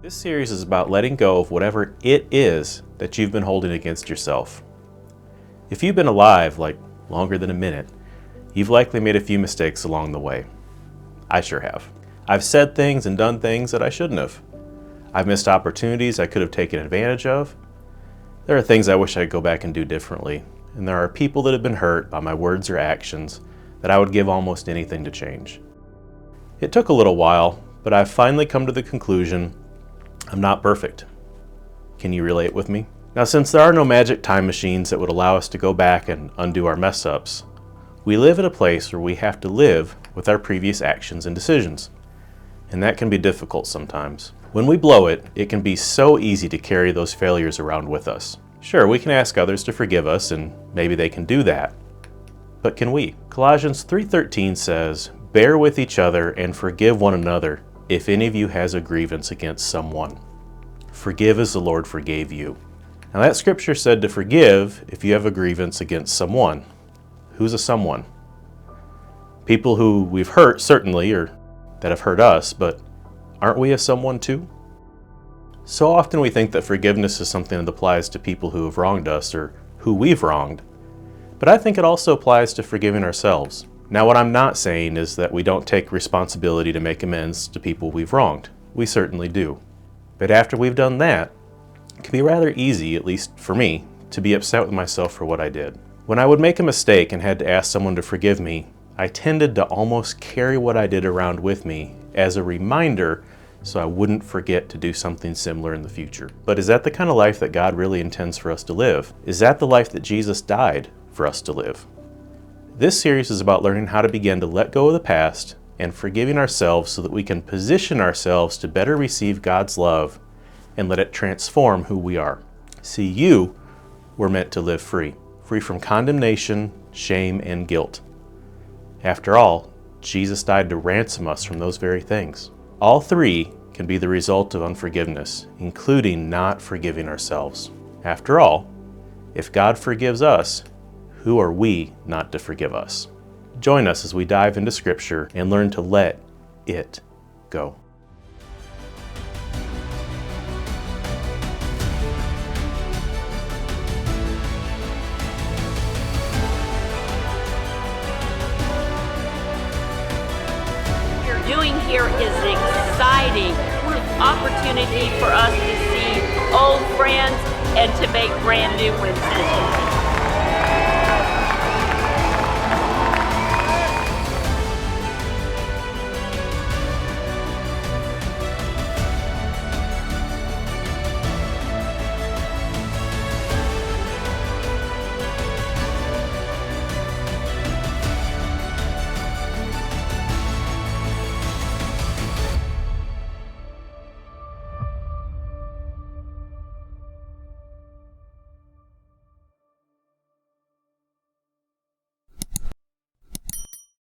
This series is about letting go of whatever it is that you've been holding against yourself. If you've been alive like longer than a minute, you've likely made a few mistakes along the way. I sure have. I've said things and done things that I shouldn't have. I've missed opportunities I could have taken advantage of. There are things I wish I could go back and do differently, and there are people that have been hurt by my words or actions that I would give almost anything to change. It took a little while, but I've finally come to the conclusion I'm not perfect. Can you relate with me? Now, since there are no magic time machines that would allow us to go back and undo our mess-ups, we live in a place where we have to live with our previous actions and decisions. And that can be difficult sometimes. When we blow it, it can be so easy to carry those failures around with us. Sure, we can ask others to forgive us, and maybe they can do that. But can we? Colossians 3:13 says, "Bear with each other and forgive one another if any of you has a grievance against someone. Forgive as the Lord forgave you." Now that scripture said to forgive if you have a grievance against someone. Who's a someone? People who we've hurt, certainly, or that have hurt us, but aren't we a someone too? So often we think that forgiveness is something that applies to people who have wronged us or who we've wronged, but I think it also applies to forgiving ourselves. Now, what I'm not saying is that we don't take responsibility to make amends to people we've wronged. We certainly do. But after we've done that, it can be rather easy, at least for me, to be upset with myself for what I did. When I would make a mistake and had to ask someone to forgive me, I tended to almost carry what I did around with me as a reminder so I wouldn't forget to do something similar in the future. But is that the kind of life that God really intends for us to live? Is that the life that Jesus died for us to live? This series is about learning how to begin to let go of the past and forgiving ourselves so that we can position ourselves to better receive God's love and let it transform who we are. See, you were meant to live free from condemnation, shame, and guilt. After all, Jesus died to ransom us from those very things. All three can be the result of unforgiveness, including not forgiving ourselves. After all, if God forgives us, who are we not to forgive us? Join us as we dive into Scripture and learn to let it go. What you're doing here is exciting. It's an opportunity for us to see old friends and to make brand new ones.